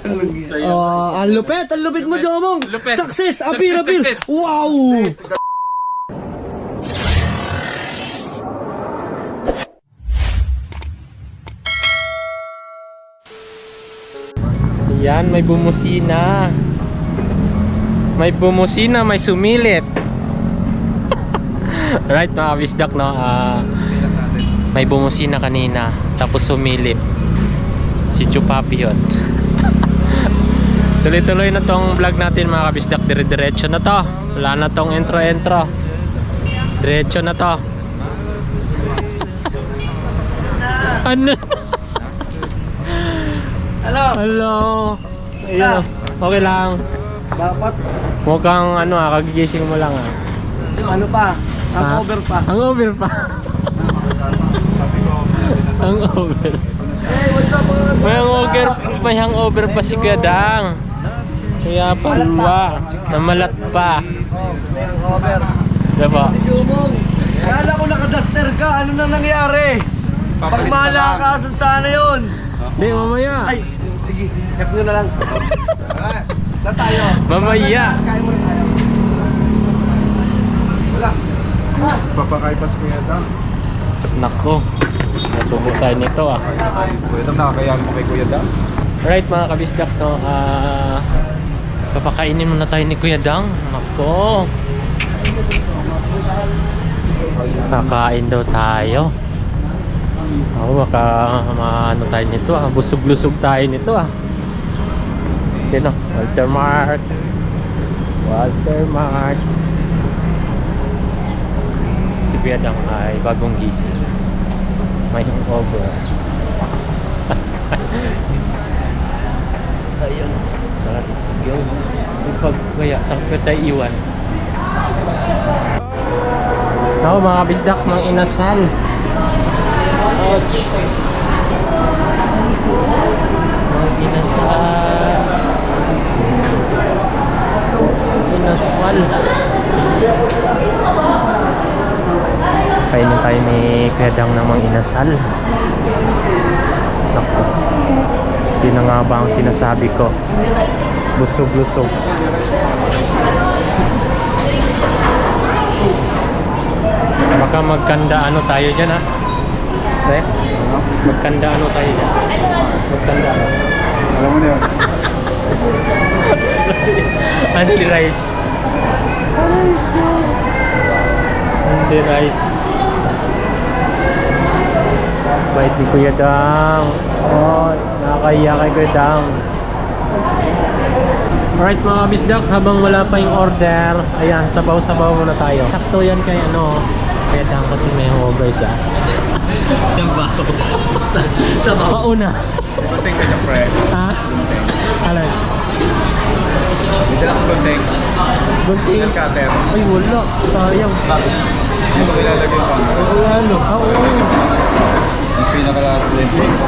Ang lupit mo, Jomong. Lupit. Success, apir. Success. Wow. Yan, may bumusina. May bumusina, may sumilip. Right, mga kabisdak, no? May bumusina kanina, tapos sumilip. Si Chupapi yun. Tuloy-tuloy na tong vlog natin, mga kabisdak. Dire-diretso na to. Wala na tong intro. Diretso na to. Ano? Hello. Ayun. Okay lang. Dapat, Mukhang kagigising mo lang ano pa? Hangover pa. Hangover pa. Hangover. Hey, what's up, mga May hangover pa si Kuya Dang. Kaya pala, namalat pa. May hangover. Diba? Si Jomong, kala ko naka-duster ka. Ano nang nangyari? Pagmalakasan sana yun. Hindi, mamaya. Ay, sige. Cut nyo na lang. Saan tayo? Mamaya. Kain muna tayo. Wala. Papakain pa si Kuya Dang. Nako. Nasubok tayo nito Kuya Dang, nakakayaan mo kay Kuya Dang? Right, mga kabisdak, no? Papakainin muna tayo ni Kuya Dang. Nako. Kakain daw tayo. Baka maano tayo nito busog-lusog tayo nito Yan Walter Mart. Si Kuya Dang ay bagong gising. May hangover. Ayun. Let's go. Kaya saan ko tayo iwan? Ako, mga kabisdak, mang inasal. Ouch. Mang inasal. Inasal. Kainin tayo ni Kuya Dang ng mang inasal. Naku. Sino nga ba ang sinasabi ko? Lusog-lusog. Baka magkanda tayo dyan magkanda tayo dyan. Magkanda Alam mo na yun? Anti-rice. Anti-rice. Bait ni Kuya Dang. Nakakaya kay Kuya Dang. Alright, mga kabisdak, habang wala pa yung order, ayan, sabaw-sabaw muna tayo. Sakto yan kay Kuya Dang kasi may hangover siya. Sabaw. Pauna. Gunting ka siya, pre. Ha? Alay. May dalang gunting. Gunting. Nail cutter. Ay, wala. Sayang. Hindi mo ilalagay sa ano. Oo. Yung pinaka-lens.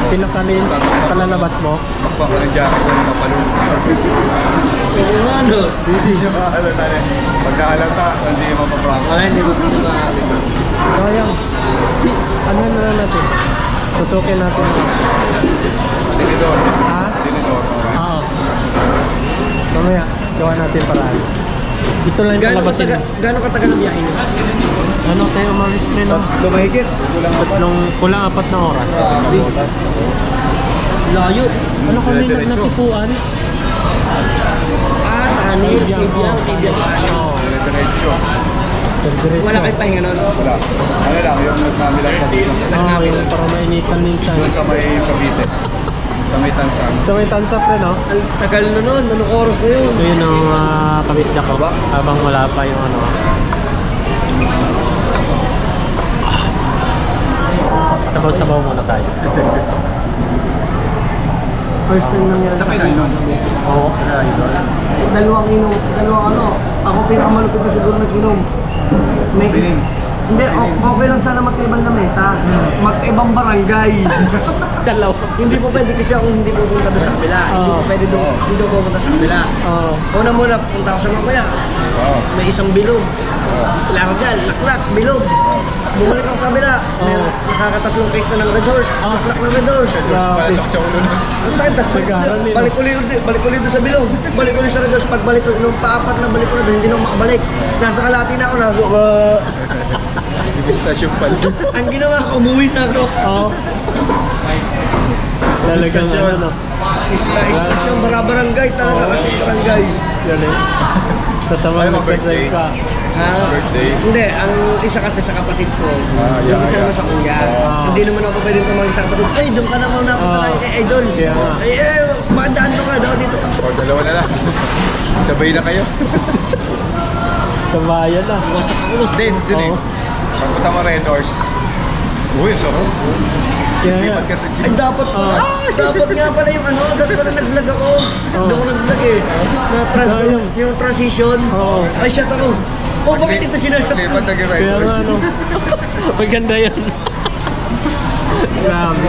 Pinaka-lens. Palalabas mo. Takpa ka ng jacket ko na palulog siya. Hindi niya mahalata na. Pagkahalata, hindi niya mapaprank. Hindi ko Sayang. Ano na lang natin? Tusukin natin. Tinidor. Ha? Tinidor. Oo. Mamaya, gawa natin paraan. Ito lang yung palabasin. Gano'ng katagal ang biyahe nyo? Ano tayo umalis pre no? Lumahigit. Kulang apat. Kulang 4 na oras. Layo. Ano kami nagtipuan? Tanil, ibiyang tanil. Oo. Diretso. Wala kayong pahinga nun? Wala. Ano lang, yung nagmamilang sa dito. Yung para mainitan yung chan. Doon sa may Cavite. Sa may Tansan. So may tansap rin no? Ang tagal na nun, anong oras na yun? Ito yun ang kabisda ko. Habang wala pa yung sabaw-sabaw muna tayo. First time lang yan. Sa Pinay nun. Oo. Dalawang ako pinakamalupit na siguro nag-inom. May, Pining. hindi, okay lang sana magkaibang lamesa. Magkaibang barangay. Dalaw. Hindi po pwede kasi ako hindi pupunta doon sa kabila. Hindi po pwede doon pupunta sa kabila. Oo. Una muna, punta ako sa mga kuya. Oo. May isang bilog. Lakad yan, laklak, bilog. Bumalik ako sa kabila. Oo. Nakakatatlong case na ng Red Horse. Laklak ng Red Horse. Para sa ulo nun. Ang sakit, tapos Sagaran din. balik ulit doon sa bilog. Balik ulit sa Red Horse. Pagbalik ko, nung paapat na balik ko na doon, hindi na ako makabalik. Nasa kalati na ako na. Hindi station pala. Ang ginawa ko, umuwi na ako. Oo. Talagang ano, no? Istasyon, barangay talaga kasi barangay. Yan eh. Kasama Ay, nagka-drive ka. Birthday? Hindi, ang isa kasi sa kapatid ko, yung isa naman sa kuya. Hindi naman ako pwedeng tumanggi sa kapatid. Ay, doon ka naman napunta na kay Idol. Kaya nga. Makandaan ka daw dito. O, dalawa na lang. Sabay na kayo. Kabayan na. Wasak ako, wasak. Hindi eh. Oo. Pagpunta mo Red Horse. Uy, sarap. Kaya nga. Lipat ka sa Ay, dapat pala. Dapat nga pala yung ano, dapat pala nag-vlog ako. Doon ako nag-vlog eh. Yung transition. Oo. Ay, shot ako. Oh, bakit ito sinashot? Lipat na kay Red Kaya nga, Horse. ano. Maganda yan. Grabe.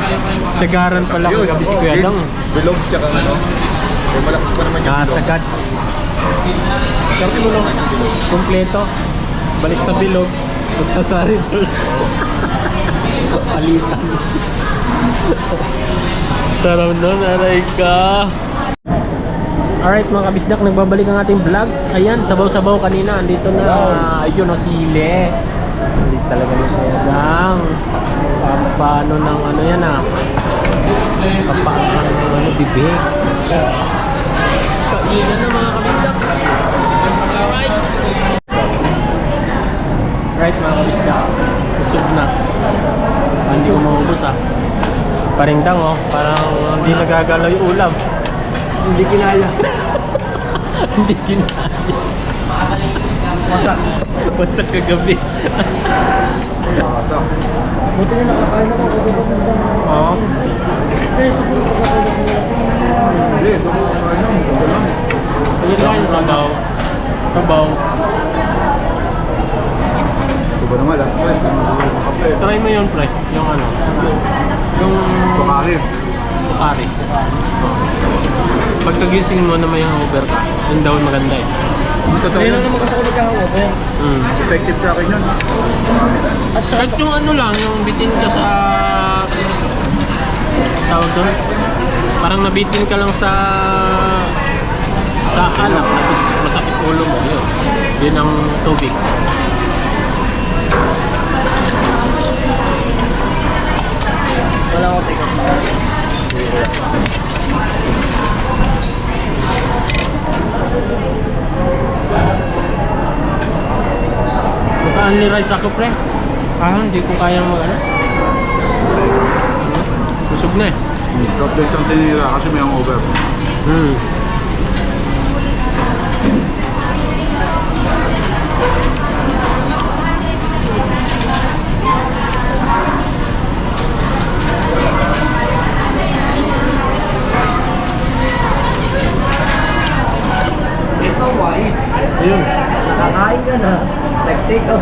Sagaran pala Yun, kagabi si Kuya Dang. Bilog tsaka ano. Eh, malakas pa naman yung bilog. Nakasagad. Sarap mo no? Kompleto. Balik sa bilog. Punta sa resort. Palitan. Sarap nun, aray ka. Alright mga kabisdak, nagbabalik ang ating vlog. Ayan, sabaw-sabaw kanina. Andito na, ayun o, sile. Hindi talaga ni Kuya Dang. Paano ng ano yan ah. Papaano ng ano, bibig. Kainan na mga kabisdak. Alright. Right mga kabisdak. Busog na. Hindi ko maubos ah. Parindang oh. Parang hindi nagagalaw yung ulam. Hindi kinaya. Hindi kinaya. Wasak. Wasak kagabi. Buti nga nakakain ako. Oo. Kaya siguro nakakain ako. Hindi, kumakain lang. Ayun lang yung sabaw. Sabaw. Ito ba naman lang? Try mo yun pre. Yung ano. Yung Kumari. tukari. Pagkagising mo na may hangover ka, yun daw maganda eh. Totoo Kaya yun. lang naman kasi ako nagkahangover. Effective sa akin yun. At Kahit yung ano lang, yung bitin ka sa tawag doon, parang nabitin ka lang sa alak, tapos masakit ulo mo, yun. Yun ang tubig. wala akong tingin. Magka-only rice ako pre. Hindi ko kayang mag-ano. Busog na eh. Drop days ang tinira kasi may hangover. Ito, wise. Ayun. Nakakain ka na. Take out.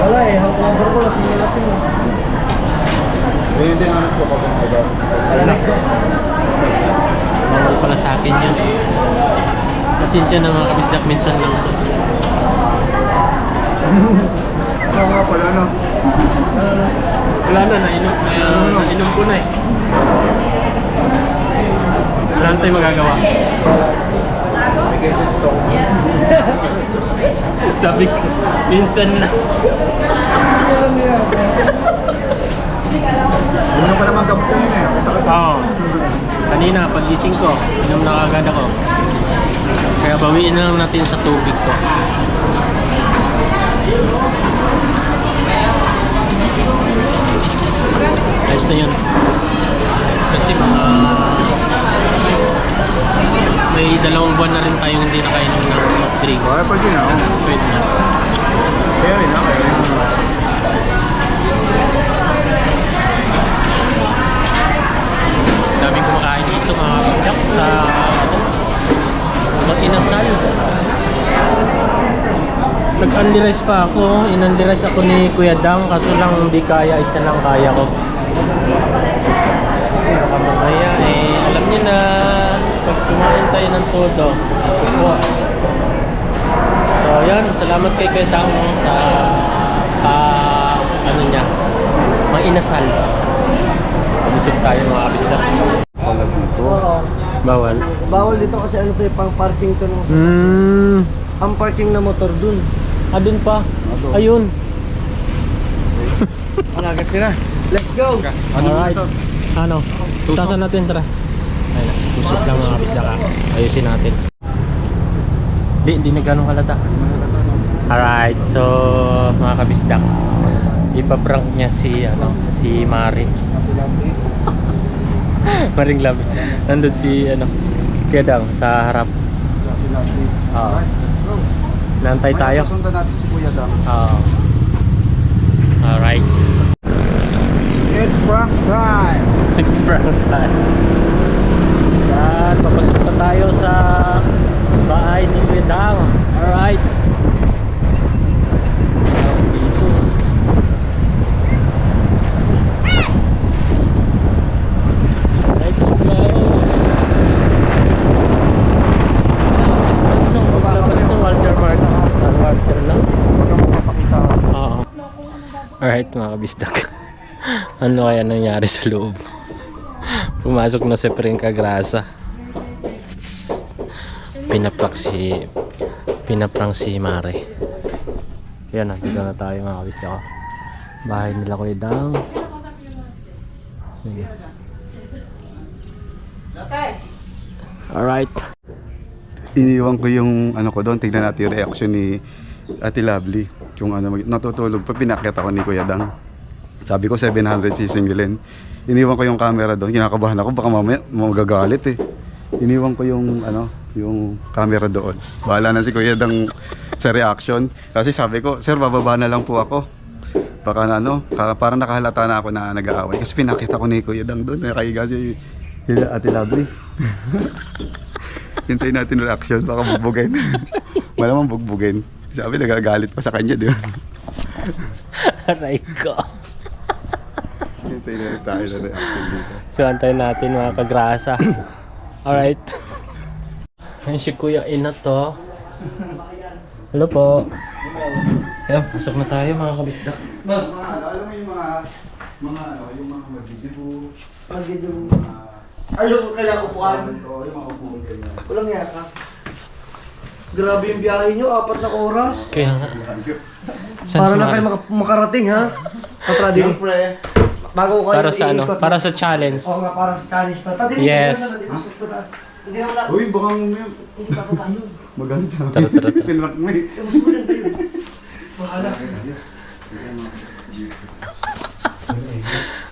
Wala eh, hangover ko lasing na lasing. Hindi naman po kapag hangover. Bawal pala sa akin yan. Pasensya na mga kabisdak, minsan lang. Ano nga pala, no? Wala na, nainom ko na eh. Wala na tayong magagawa. Sabi ko, minsan na. Ano pa naman gamot yun eh. Oo. Kanina, pagising ko, inom na kagad ako. Kaya bawiin na lang natin sa tubig ko. Ayos na yun. Kasi mga may 2 buwan na rin tayong hindi nakainom ng soft drinks. Kaya pa din ako. Pwede na. Kaya rin ako. Daming kumakain dito mga kabisdak sa inasal. Nag-unli-rice pa ako. In-unli-rice ako ni Kuya Dang. Kaso lang hindi kaya. Isa lang kaya ko. Baka mamaya alam niyo na. Pag Kumain tayo ng todo. Ito po. So yan, salamat kay Kuya Dang sa ano niya, mainasal. Busog tayo mga kabisdak. Bawal. Bawal dito kasi ano to, pang parking to ng ang parking na motor dun. Dun pa. Ayun. Agad sila. Let's go. Alright. Ano? Tasan natin, tara. Ayun, tusok lang mga kabisdak ha. Ayusin natin. Hindi na ganun halata. Alright, so mga kabisdak, ipaprank niya si Mari. Maring labi. Nandun si Kuya Dang sa harap. Nantay tayo. Sundan natin si Kuya Dang. Alright. It's prank time. It's prank time. Yan, papasok na tayo sa bahay ni Kuya Dang. Alright. Let's go. Labas ng Walter Mark. Walter lang. Oo. Alright mga kabisdak. Ano kaya nangyari sa loob? Pumasok na si Prinka Grasa. Pinaprank si Mare. Kaya na, dito na tayo mga kabisdak. Bahay nila Kuya Dang. Alright. Iniwan ko yung ano ko doon, tignan natin yung reaction ni Ate Lovely. Yung natutulog pa, pinakyat ako ni Kuya Dang. Sabi ko 700 sisingilin. Iniwan ko yung camera doon, kinakabahan ako, baka mamaya magagalit eh. Iniwan ko yung yung camera doon. Bahala na si Kuya Dang sa reaction. Kasi sabi ko, sir, bababa na lang po ako. Baka parang nakahalata na ako na nag-aaway. Kasi pinakita ko ni Kuya Dang doon, nakaiga si Ate Lovely. Hintayin natin reaction, baka bugbugin. Malamang bugbugin. Sabi, nagagalit pa sa kanya, di ba? Aray ko. Hintayin na tayo na reaction dito. So, antayin natin mga kagrasa. Alright. Ayan si Kuya Ina to. Hello po. Ayan, pasok na tayo mga kabisdak. Alam mo yung yung mga magdidibo. Ayaw ko kailangan upuan. Oo, yung mga upuan ganyan. Walang yaka. Grabe yung biyahe nyo, 4 na oras. Kaya nga. Para na kayo makarating ha. Katradi. Siyempre. Bago ko kayo Para sa iikot. Para sa challenge. Oo nga, para sa challenge na. Tati, Yes. Hindi na wala. Uy, baka mo yun. Hindi pa pa tayo. Maganda. Tara. Pinrak mo eh. Mas maganda yun. Bahala.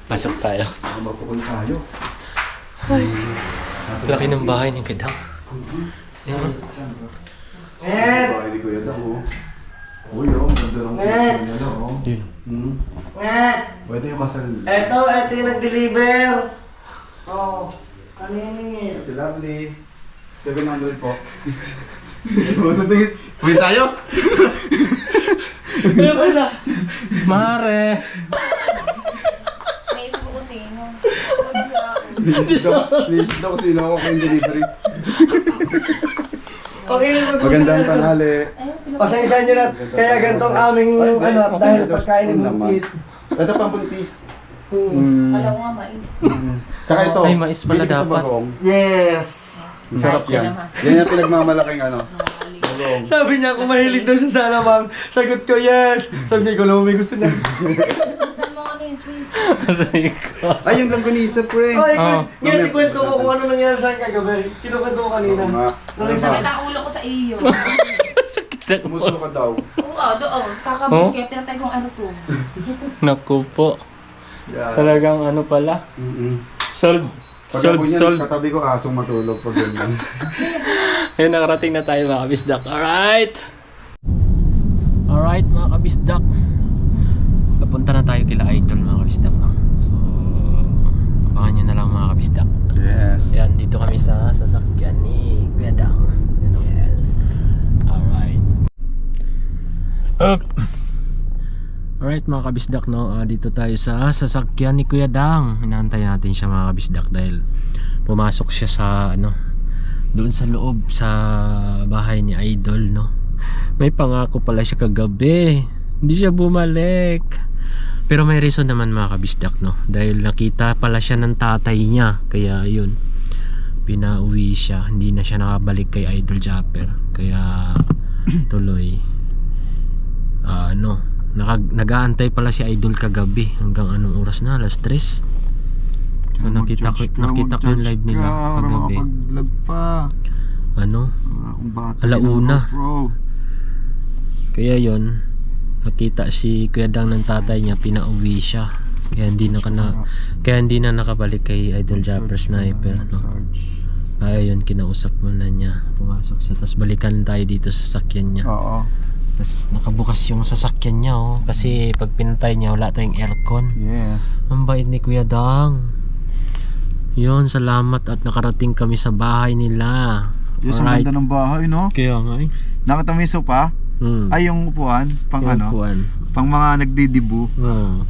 Pasok tayo. Mapukul tayo. Laki ng bahay ni Kuya Dang. Ayan. Bahay ni Kuya Dang, oh. Uy, oh, ganda ng picture niya, oh. Yun. Pwede yung kasal. Ito yung nag-deliver. Oo. Kaninin. Ate Lovely. 700 po. So, ano tingin? Tuwin tayo? Ano ba sa? Mare! Naisip ko sino. Niisip daw kung sino ako kayong delivery. Okay, Magandang tanghali. pasensya nyo na. Kaya ganitong aming dahil pagkain ng bukit. Ito pang buntis. Alam ko nga mais. Tsaka ito. Ay, mais pala bili ko sa dapat. Bagong. Yes. Sarap Siya yan. naman. Yan yung pinagmamalaking ano. Bagong. Sabi niya kung mahilig daw siya sa alamang. Sagot ko yes. Sabi niya ikaw lang may gusto niya. Saan mo ano yung switch? Aray ko. Ay, yung langganisa, pre. Ay, Oo. ngayon ikwento ko kung ano nangyari sa akin kagabi. Kinukwento ko kanina. Oo nga. Nung Ano nagsakit Sakit ang ulo ko sa iyo. Sakit na Kumusta ka daw? Oo, doon. Kakabot kaya pinatay kong ano ko. Naku po. Yeah. Talagang ano pala. Sold. Pag ako niyan, Sold. katabi ko asong matulog pag ganyan. Ayun, nakarating na tayo mga kabisdak. Alright! Alright mga kabisdak. Papunta na tayo kila Idol mga kabisdak. No? So, abangan nyo na lang mga kabisdak. Yes. Yan, dito kami sa sasakyan ni Kuya Dang. Yan o. Alright. Up! Alright mga kabisdak, no? Dito tayo sa sasakyan ni Kuya Dang. Inaantay natin siya mga kabisdak dahil pumasok siya sa doon sa loob sa bahay ni Idol, no. May pangako pala siya kagabi, hindi siya bumalik. Pero may reason naman mga kabisdak, no, dahil nakita pala siya ng tatay niya, kaya yun, pinauwi siya, hindi na siya nakabalik kay Idol Japper. Kaya tuloy nag-aantay pala si Idol kagabi hanggang anong oras na, alas 3. So, nakita ko yung live nila kagabi. Alauna. Kaya yon, nakita si Kuya Dang ng tatay niya, pinauwi siya. Kaya hindi na nakabalik kay Idol Japper Sniper, no. Ayun, kinausap muna niya, pumasok siya, tapos balikan tayo dito sa sasakyan niya. Oo. Tapos nakabukas yung sasakyan niya, oh, kasi pag pinatay niya wala tayong aircon. Yes. Ang bait ni Kuya Dang. Yun, salamat at nakarating kami sa bahay nila. Yes, ang ganda ng bahay, no? Kaya nga eh. Nakita mo yung sopa? Ay, yung upuan? Pang Yung ano? upuan. Pang mga nagdidibu. Oo.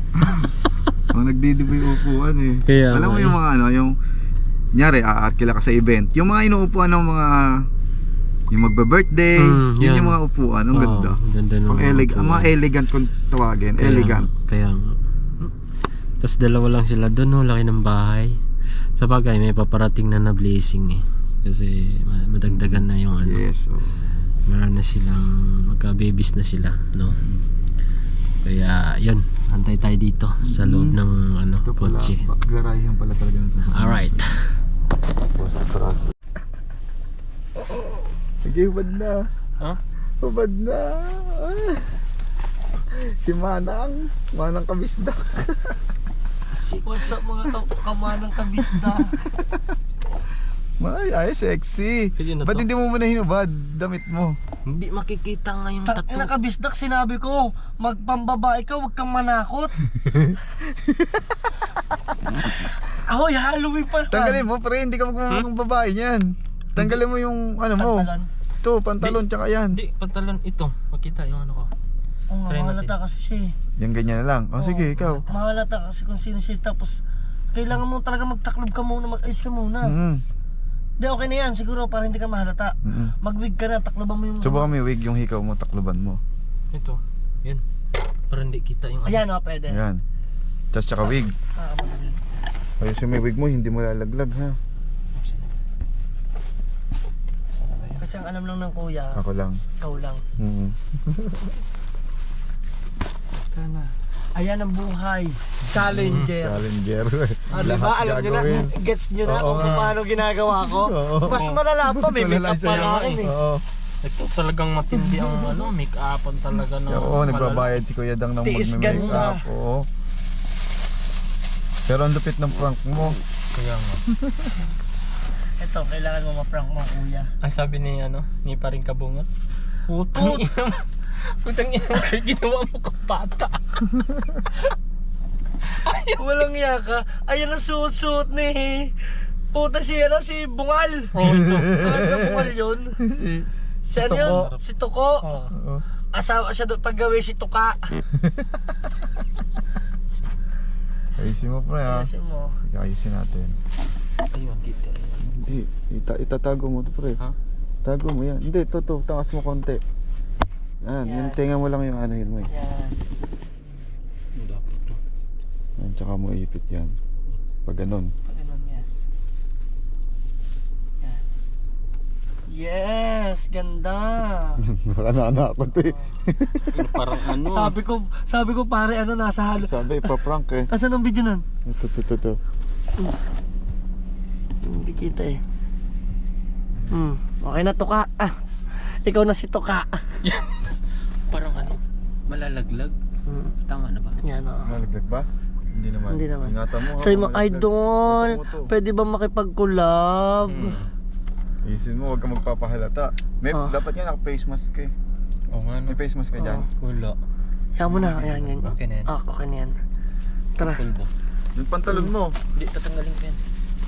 Pang nagdidibu yung upuan eh. Kaya Alam mo nga yung mga ano, yung nyari, aarkila ka sa event. Yung mga inuupuan ng mga yung magbe-birthday, yun yan. yung mga upuan. Ang ganda. Ang ganda ng Pang upuan. mga elegant kung tawagin. Elegant. Kaya nga. Tapos dalawa lang sila doon, no, laki ng bahay. Sa bagay, may paparating na blessing eh. Kasi madagdagan na yung ano. Yes. Oh. Meron na silang, magka-babies na sila, no. Kaya yun, antay tayo dito sa loob ng ano, Ito pala, kotse. garayan pala talaga ng sasakyan. Alright. Sige, hubad na. Ha? Hubad na. Si Manang Kabisdak. What's up mga kamanang kabisda? Ay, sexy. Ayun na Ba't to. hindi mo muna hinubad damit mo? Hindi makikita nga yung tattoo. Nakabisdak, sinabi ko, magpambabae ka, huwag kang manakot. Ahoy, Halloween pa naman. Tanggalin mo, pre, hindi ka magmamahal ng babae niyan. Tanggalin mo yung ano mo. Pantalon. Ito, pantalon tsaka yan. Hindi, pantalon ito. Makita yung ano ko. Oo nga, Try natin. mahalata kasi siya eh. Yung ganyan na lang. O sige, ikaw. Mahalata kasi kung sino siya. Tapos, kailangan mo talaga magtaklob ka muna, mag-ice ka muna. Di, okay na yan, siguro para hindi ka mahalata. Mag-wig ka na, takloban mo yung... Subukan mo yung wig, yung hikaw mo, takluban mo. Ito. Yan. Para hindi kita yung ano. Ayan o, pwede. Ayan. Tapos tsaka wig. Ayos yung may wig mo, hindi mo lalaglag ha. Kasi ang alam lang ng kuya, Ako lang. ikaw lang. Mm-hmm. Ayan ang buhay. Challenger. Challenger. Diba? Alam nyo na, gets nyo na kung paano ginagawa ko. Mas malala pa, may make-up pa na akin eh. Oo. Ito talagang matindi ang ano, make-upan talaga ng Oo, nagbabayad si Kuya Dang ng Tiis mag-make ganda. up. Oo. Pero ang lupit ng prank mo. Kaya nga. Ito, kailangan mo ma-prank mo kuya. Ang sabi ni ano, ni paring kabungat. Putut! Putang ina mo, ginawa mo ka bata. Walang yaka. Ayan ang suot-suot ni... Puta siya na, si Bungal. Rondo. Ano Bungal yun? Si ano yun? Si Tuko. Oo. Asawa siya doon paggawi si Tuka. Ayusin mo pre ha. Ayusin mo. Ayusin natin. Ayun, kita. Hindi, itatago mo to pre. Ha? Tago mo yan. Hindi, to, tangas mo konti. Yan, yung tenga mo lang yung ano yun mo eh. Yan. Ang dapat to. Yan, tsaka mo ipit yan. Pag ganun. Pagano'n, yes. Yan. Yes! Ganda! Nakana ako to eh. Parang ano. Sabi ko pare ano nasa halo. Sabi, ipaprank eh. Asan ang video nun? Ito. Hindi kita eh. Okay na Tuka. Ikaw na si Tuka. Parang ano, malalaglag. Tama na ba? Yan o. Nalaglag ba? Hindi naman. Hindi naman. Ingatan mo. Say mo, malaglag. idol, Pasok mo to. pwede ba makipag-collab? Isin mo, huwag ka magpapahalata. May, dapat nga naka-face mask eh. Oo nga no. May face mask ka dyan. Wala. Yan mo na, yan. Okay na yan. Okay na yan. Tara. Pulbo. Yung pantalon mo. Hindi, tatanggalin ko yan.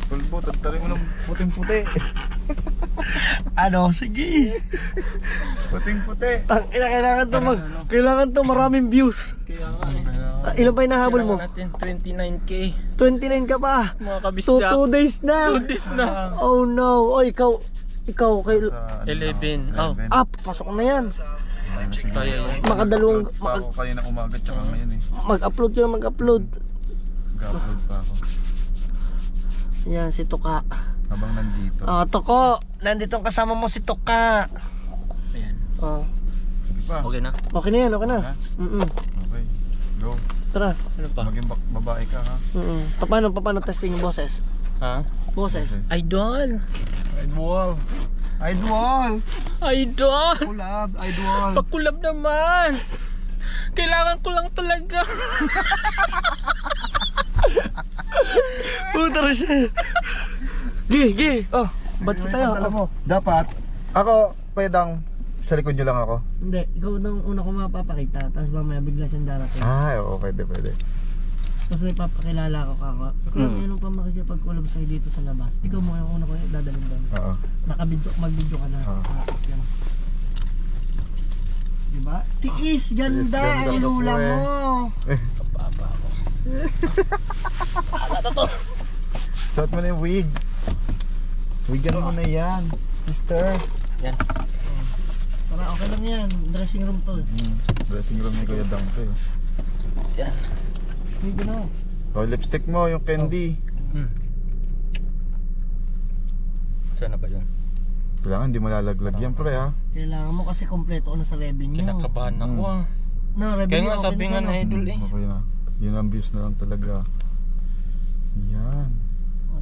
Pulbo, tagtarin mo ng puting-puti. Ano? Sige. Puting-puti. Kailangan to maraming views. Kaya nga eh. Ilan pa hinahabol mo? Kailangan natin 29k. 29 ka pa. Mga kabisdak. 2 days na. 2 days na. Oh no. O ikaw, Ikaw, kay... Sa, 11. Oh, Pasok na yan. kaya yan. Makadalawang... Pa ako kayo ng umaga tsaka ngayon eh. Mag-upload ka na mag-upload. Mag-upload pa ako. Yan, si Tuka. Habang nandito. Toko, nandito ang kasama mo si Tuka. Ayan. Sige pa. Okay na? Okay na yan, okay na. Okay. Go. Tara. Ano pa? Maging babae ka ha. Paano testing yung boses? Ha? Boses. Idol! Idol! Idol! Idol! Kulab! Idol! Pagkulab naman! Kailangan ko lang talaga. Puta rin siya. Gi. Ba't pa tayo? Alam mo, dapat ako pwedang sa likod nyo lang ako. Hindi, ikaw nang una ko mapapakita. Tapos mamaya bigla siyang darating. Oo, pwede. Tapos may papakilala ko kako. Ikaw, meron pa makikipag-collab sa'yo dito sa labas. Ikaw mo yung una ko dadalhin doon. Oo. Mag-video ka na. Yan. Diba? Tiis, ganda, Tiis, ganda, ilula eh. mo. Papa ako. Suot mo na yung wig. Wigan mo na yan, sister. Yan. Para okay lang yan, dressing room to. Dressing room ni Kuya Dang to eh. Yan. May gano'n. Oh, lipstick mo, yung candy. Saan na ba yun? Kailangan hindi mo lalaglag yan pre ha. Kailangan mo kasi kompleto ko na sa revenue. Kinakabahan ako ah. Na, revenue Kaya nga okay sabi na nga siya, na no? idol eh. Okay na. Yun ang views na lang talaga. Yan.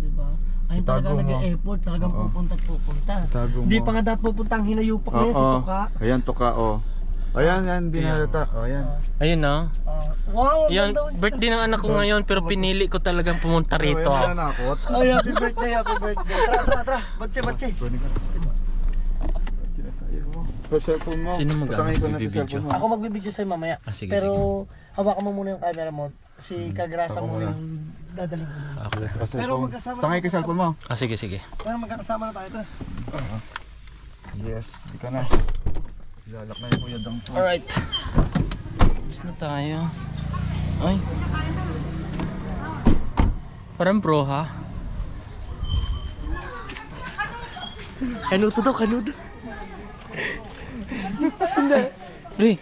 Diba? Ayun Itago talaga mo. nag-e-effort, talagang Oo. pupunta at pupunta. Itago mo. Hindi pa nga dapat pupunta ang hinayupak na yun, si Tuka. Ayan, tuka oh. Ayan, hindi na halata. Oh, ayan. Ayun na. Wow, ang Yan, ganda. birthday ng anak ko ngayon pero pinili ko talagang pumunta rito. Ayan, nakakot. Ay, happy birthday, happy birthday. Tara. Batse. Sa cellphone mo. Sino Patangay ko na sa magbibideo? cellphone mo. Ako magbibideo sa'yo mamaya. Sige, Pero hawakan mo muna yung camera mo. Si Kagrasa Ako mo muna. yung dadalhin ko. Okay. Sa Pero cellphone. magkasama Tangay ko yung cellphone mo. Sige. Pero magkakasama na tayo to. Yes, di ka na. Lalak na yung Kuya Dang to. Alright. Tapos na tayo. Ay. Parang bro ha? Kanuto daw, kanuto. Pre,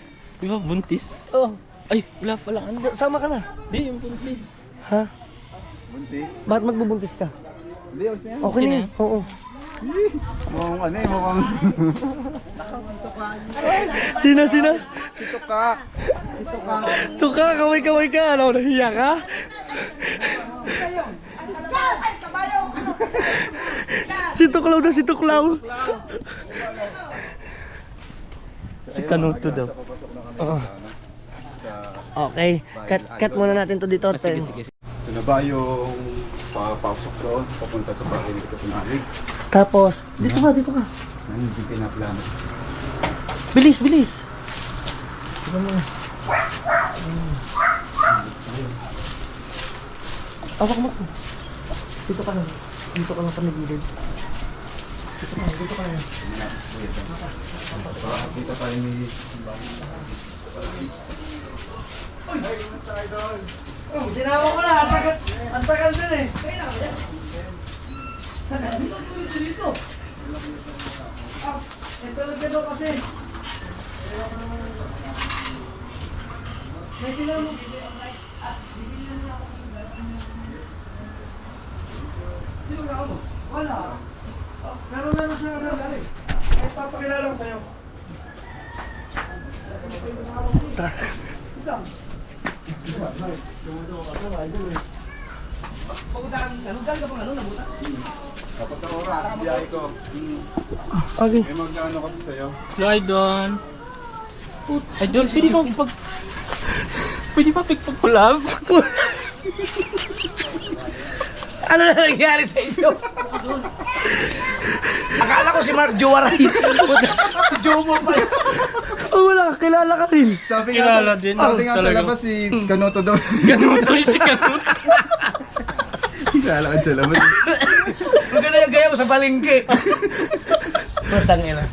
di ba buntis? Oh, Ay, wala pala ano. sama ka na. Di, yung buntis. Ha? Buntis. Bakit magbubuntis ka? Hindi, okay na yan. Okay na na yan. yan? Oo. Mukhang ano eh, mukhang... Sino? Si Tuka. Tuka, kaway ka. Ano, nahiya ka? Si Tuklaw. Si Kanuto daw. Oo. Okay, cut muna natin to dito. Sige. Ito na ba yung papasok doon, papunta sa bahay ni Kapunalig? Tapos, dito ka. Ano, hindi pinaplano. Bilis. Awak mo. Dito ka lang sa may gilid. Dito ka lang. Pakakita tayo ni... Sinawa ko na, ang tagal din eh. Ito lang dito kasi. May sinama. Wala. Meron siya ano. Ay, papakilala ko sa'yo. Tara. Dapat na oras, biyahe ko. Okay. May magkano kasi sa'yo. Idol. Idol, pwede pa pagpag-collab? Ano na nangyari sa inyo? Akala ko si Mark Jowaray. Si Jomo pa yun. Oh, wala ka. Kilala ka rin. Sabi Kilala din. Sabi nga sa Talaga. labas si Kanuto daw. Ganuto yung si Ganuto. Kilala ka sa labas. Huwag ka na yung gaya mo sa palengke. Matang ina.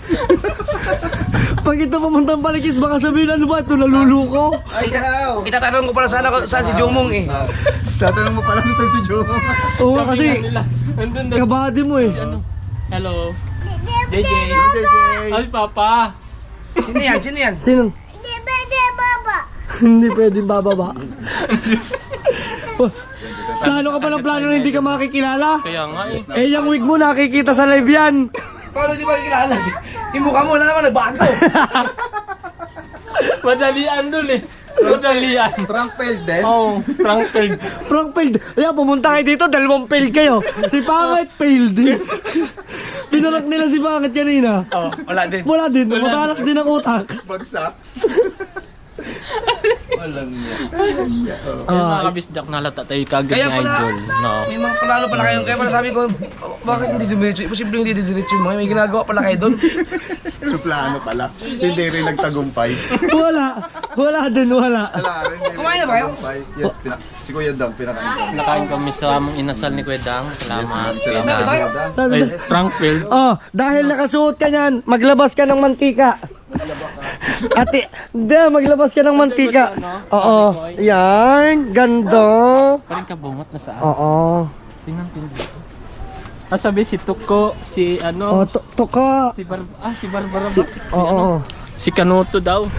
Pag ito pumuntang palikis, baka sabihin ano ba ito, naluluko? Ay, ikaw! Itatanong ko pala sana saan si Jomong eh. Tatanong mo pala kung saan si Jomo. Oo, kasi Nandun daw kabady mo eh. si ano. Hello. JJ. Ay, Papa. Sino yan? Sino yan? Sino? Hindi pwedeng bababa. Oh, plano ka pa ng plano na hindi ka makikilala? Kaya nga eh. Eh, yung wig mo nakikita sa live yan. Paano di ba kilala? Yung mukha mo, wala naman, nagbago. Madalian dun eh. Madalian. Frankfeld din? Oh, Frankfeld. Frank failed. Ayan, pumunta kayo dito, 2 failed kayo. Si Pangit failed. Pinarak nila si Pangit kanina. Oh, wala din. Wala din, matalas din ang utak. Bagsak. Ayun mga kabisdak, nalata tayo kagad Kaya ni pala, Idol. No. may mga plano pala kayo. Kaya pala sabi ko, bakit hindi dumiretso? Imposible hindi didiretso mo. May ginagawa pala kayo doon. Yung plano pala. Hindi rin nagtagumpay. Wala din, wala. Wala rin. Hindi Kumain na ba kayo? nagtagumpay. Yes, si Kuya Dang, pinakain ko. Nakain kami sa among inasal ni Kuya Dang. Salamat. Kuya Sabi Dang. tayo. Ay, Frankfeld. Oh, dahil nakasuot ka niyan, maglabas ka ng mantika. Ate, hindi, maglabas ka ng mantika. Oo, yan, ganda. Parang kabungot na saan. Oo. Tingnan ko dito. Ah, sabi si Tuko, si ano, Oh, tuka. si Barbara Si, ba? oo. Si Kanuto daw.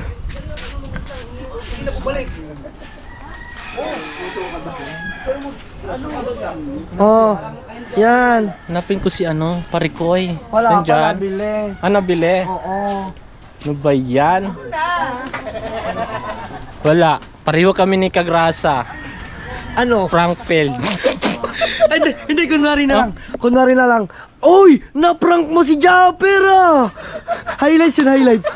Oh, yan. Hanapin ko si ano, Parikoy. Wala pa Nandyan. nabili. Ah, nabili? Oo. Ano ba yan? Wala. Pareho kami ni Kagrasa. Ano? Frankfeld. Ay, hindi, kunwari na lang. Kunwari na lang. Oy, na-prank mo si Japper ah! Highlights yun, highlights.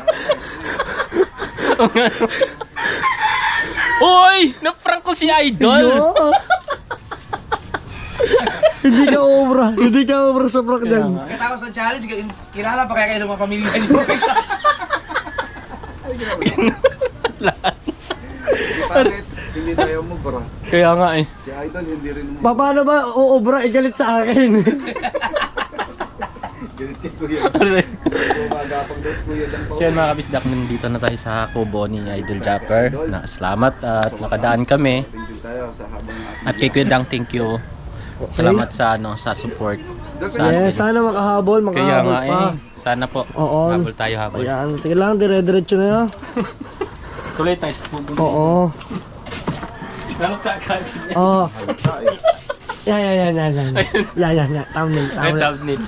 Uy! Na-prank ko si Idol! Yo. Hindi ka obra sa prank dyan. Katapos ng challenge, kilala pa kaya kayo ng mga pamilya niyo. Bakit? Hindi tayo mo, bro. Kaya nga eh. Si Idol, hindi rin mo. Paano ba uobra igalit sa akin? Galit kay Kuya Dang. Gumagapang daw si Kuya Dang pa. So yun mga kabisdak, nandito na tayo sa kubo ni Idol Japper. Salamat at nakadaan kami. Thank you tayo sa habang At kay Kuya Dang, thank you. Salamat sa ano, sa support. Sa Yes, sana makahabol, Kaya makahabol nga pa. eh. Sana po. Oo. Habol tayo, habol. Ayan, sige lang, dire-diretso na yan. Tuloy tayo sa kubo. Oo. Nalutagkan. Oo. Yan. Yan. Thumbnail. Ay, thumbnail.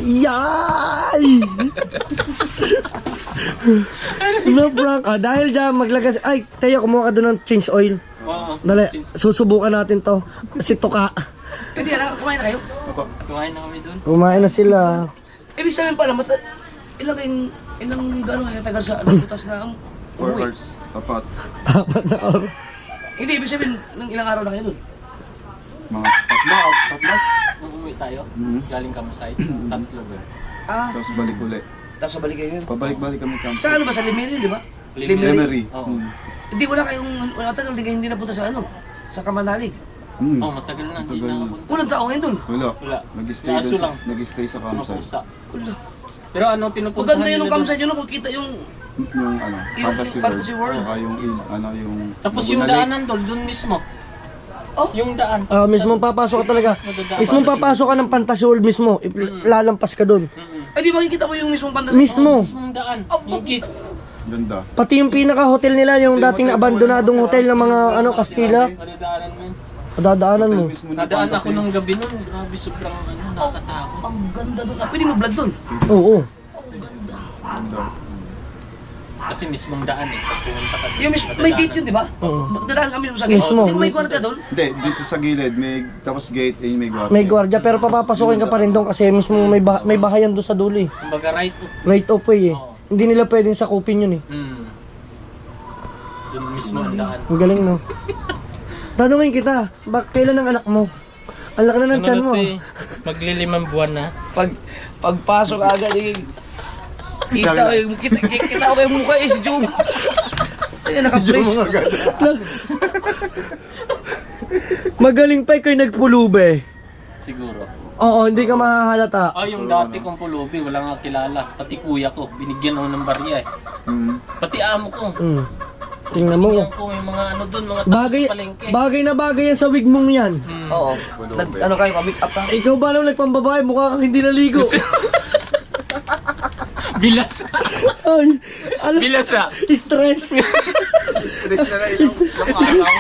Yay! No prank. Dahil dyan, maglagas. Ay, tayo, kumuha ka doon ng change oil. Oo. Dali, susubukan natin to. Si Tuka. Hindi, kumain na kayo. Kumain na kami dun. Kumain na sila. Ibig sabihin pala, ilang gano'n kayo tagal sa butas na ang 4 umuwi? hours. Apat. 4 na oras. Hindi, ibig sabihin, ng ilang araw na kayo doon. Mga tatlo. Nung umuwi tayo, galing Kamusay, tatlo doon. Ah, Tapos balik uli. tapos balik kayo yun. Pabalik-balik kami camp. Sa ano ba? Sa Limery, di ba? Lemery. Oo. Hindi, wala kayong, tagal din kayo hindi napunta sa ano? Sa Kamanalig. Oh, matagal na, hindi na ako. Walang tao ngayon doon. Wala. Wala. Nag-stay Aso doon lang. Nag-stay sa Mga campsite. pusa. Wala. Pero ano, pinupuntahan Maganda yun nila ang doon. campsite nyo, no? Kung kita yung... Yung ano, Yung Fantasy Fantasy World. World. Saka yung Tapos yung Laguna Lake. daanan doon, doon mismo. Oh. Yung daan. Mismong papasok ka talaga. Mismong papasok ka ng Fantasy World mismo. Lalampas ka doon. Ay, di ba makikita mo yung mismong fantasy? Mismo. Mismong daan. Yung gate. Ganda. Pati yung pinaka-hotel nila, yung dating abandonadong hotel ng mga Kastila. Madadaanan mo yun. Dadaanan mo. Mismo na Nadaan ako fantasy. nung gabi nun. Grabe, sobrang nakakatakot. Ang ganda doon. Pwede mo vlog doon. Oo. Ang ganda. Ganda. Kasi mismong daan eh. Pag pumunta ka doon, Yung may gate yun, di ba? Oo. Dadaan kami sa gate. Mismo. Hindi mo may kwarta doon? Hindi, dito sa gilid, tapos gate, may guard. May gwardiya, pero papapasokin ka pa rin doon kasi mismo may bahayan doon sa dulo eh. Kumbaga right up. Right of way eh. Hindi nila pwedeng sakupin yun eh. Doon mismo ang daan. Ang galing no. Tanungin kita, kailan ang anak mo? Ang laki na ng tiyan mo. Maglilimang buwan na. Pagpasok agad kita ko yung mukha si Jum. Ay, naka-brace. Magaling pa ikaw yung nagpulube. Siguro. Oo, hindi ka mahahalata. Yung dati kong pulubi, wala nga kilala. Pati kuya ko, binigyan ako ng barya eh. Pati amo ko. Tingnan mo. Binigyan ko yung mga ano doon, mga tapos palengke. Bagay na bagay yan sa wig mong yan. Oo. Ano kayo, pa-make up ka? Ikaw ba nung nagpambabae, mukha kang hindi naligo. Bilas. Ay, ano? Bilas ah. Stress. Stress na ilang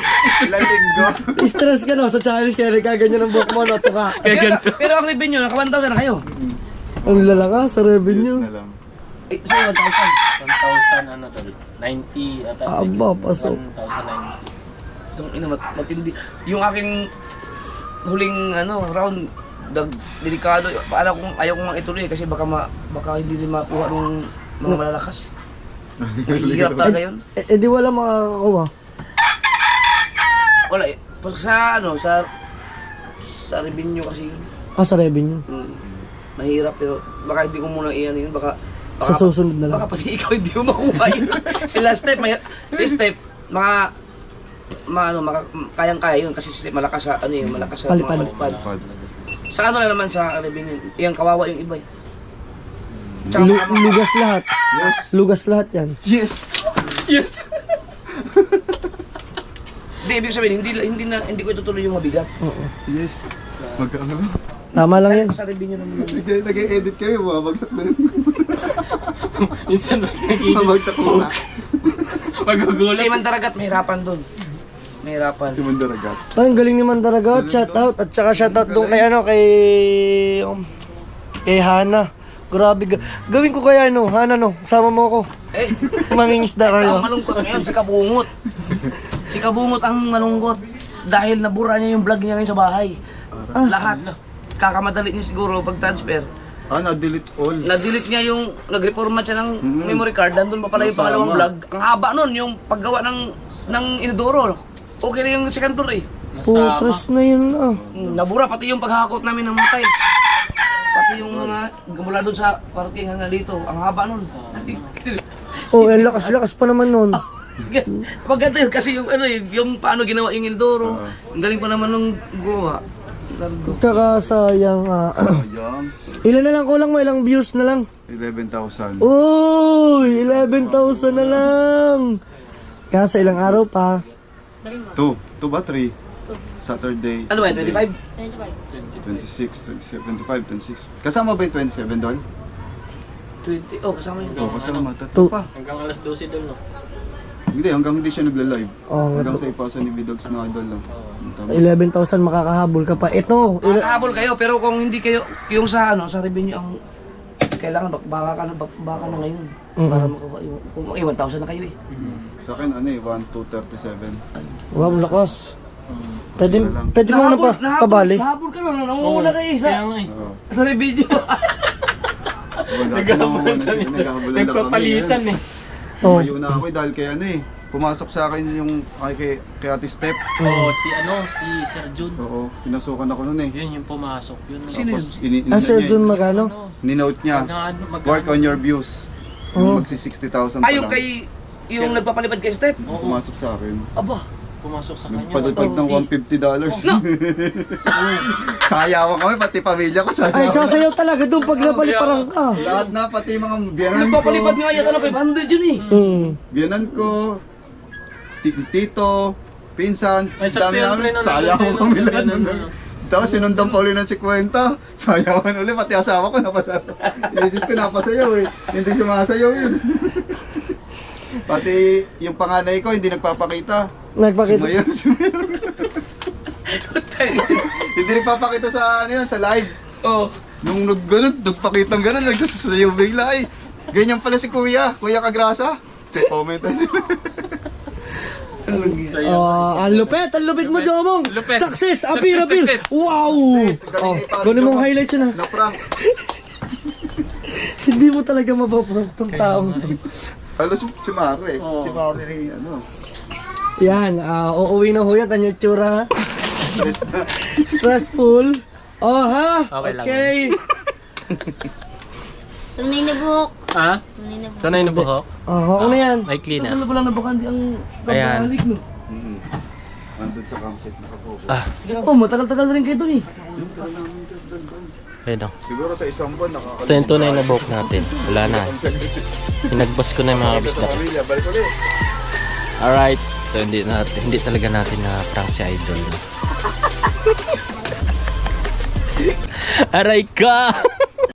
ilang linggo. Stress ka no sa challenge kaya nagkaganyan ang buhok mo, no? Ito ka. Kaya ganito. Pero ang revenue, naka 1,000 na kayo. Ang lalaka sa revenue. Na lang. Eh, sa'yo 1,000. 1,000 ano to? 90 ata. Aba, pasok. 1,090. Itong ina, matindi. Yung aking huling round, delikado. Paala kung ayaw kong ituloy kasi baka hindi rin makuha ng mga malalakas. Hirap talaga yun. Di wala makakakuha. Wala eh. Pag sa revenue kasi yun. Sa revenue. Mahirap pero baka hindi ko muna iyan yun. Baka Sa susunod na lang. baka pati ikaw hindi mo makuha yun. Sila step, si step, kayang-kaya yun kasi si step malakas sa malakas sa Palipad. mga palipad. Sa ano na naman sa revenue, iyang kawawa yung iba eh. Tsaka Lugas lahat. Yes. Lugas lahat yan. Yes. Yes. Hindi, ibig sabihin, hindi ko itutuloy yung mabigat. Yes. Magkano lang. Tama lang yan. Sa revenue naman. Nag-edit kayo, mabagsak na rin. Minsan nagkikita. Mabagsak mo na. Magugulat. Si Mandaragat, mahirapan doon. Mahirapan. Si Mandaragat. Ay, ang galing ni Mandaragot. Shout out. At saka shout out doon kay kay Hana. Grabe. Gawin ko kaya Hana sama mo ako. Eh, Mangingisda ang kayo. malungkot ngayon, si Kabungot. Si Kabungot ang malungkot. Dahil nabura niya yung vlog niya ngayon sa bahay. Lahat. Kakamadali niya siguro pag-transfer. Na-delete all. Na-delete niya yung, nag-reformat siya ng memory card. Nandun pa pala yung pangalawang vlog. Ang haba nun, yung paggawa ng inodoro. Okay na yung second floor eh. Putras na yun Nabura pati yung paghakot namin ng mga tiles. Pati yung mga mula doon sa parking hanggang dito. Ang haba nun. Oh, ang lakas-lakas pa naman nun. Maganda yun kasi yung paano ginawa yung inodoro. Ang galing pa naman nung gumawa. Kakasayang. Ayan. Ilan na lang kulang mo? Ilang views na lang? 11,000. Uy! 11,000 na lang! Kasa ilang araw pa. 2 ba? 3? Saturday. Ano ba yun? 25? 26, 27, 25, 26. Kasama ba yung 27 doon? 20. Oh, kasama yun. Oo, kasama. Two. Tatlo pa. Hanggang alas 12 doon, no? Hindi, hanggang hindi siya nagla-live. Oh, Hanggang sa ipasa ni Vidogs na idol lang. 11,000 makakahabol ka pa. Ito, Makakahabol kayo pero kung hindi kayo yung sa revenue ang kailangan baka na ngayon para makuha yung kung 1,000 na kayo eh. Sa akin, 1, 2, 37. wow, lakas. Pwede mo na pa, pabali. Nahabol ka na, nangunguna kayo Kaya nga eh. Oo. sa revenue. Nagpapalitan eh. Oh. Tumayo na ako dahil kay pumasok sa akin yung kay Ate Step. Oo, si Sir Jun. Oo, pinasukan ako noon eh. Yun yung pumasok. Yun. Sino yun? Sir Jun magano? Ninote niya, work on your views. Yung magsi 60,000 pa Ay, yung lang. yung nagpapalipad kay Step. Pumasok sa akin. Aba, Pumasok sa kanya. Nagpadagdag ng $150. Sayawan kami, pati pamilya ko sayawan. Ay, sasayaw talaga doon pag napaliparang ka. Lahat na, pati mga biyanan ko. nagpapalipad nga yata na 500 yun eh. Biyanan ko, tito, pinsan, Ay, sa dami piano namin. rin na Sayawan nandun, kami sa lahat. piano, nun. Tapos sinundan pa uli ng 50. Sayawan uli, pati asawa ko napasayaw. Isis ko napasayaw eh. Hindi sumasayaw yun. Pati yung panganay ko hindi nagpapakita. Nagpakita. Sumayaw. Hindi nagpapakita sa sa live. Oh. Nung nagpakitang ganun, nagsasayaw bigla eh. Ganyan pala si Kuya Kagrasa. Comment. Ang lupit mo, Jomong. Lupit. Success, Success. Wow. Oh, kunin mong highlights yun Na prank. Hindi mo talaga mapaprank tong taong to. Halos si Mare. Oo. Si Mare Yan, uuwi na huyat ang itsura ha. Yes na. Stressful. Oh ha? Okay lang. Okay. Tunay na buhok. Ha? Tunay na buhok. Tunay na buhok? Oh, ano yan? Ay, clean Ano ah. pala na baka hindi ang Ayan. kabalik no? Nandun sa campsite nakapokus. Oh, matagal-tagal na rin kayo doon eh. Ayun oh. Siguro sa isang buwan nakakalimutan. Ito yung tunay na buhok natin. Wala na. Hinagbas ko na yung mga kabisda. Pamilya, balik ulit. Alright. So hindi talaga natin na prank si Idol. No? Aray ka!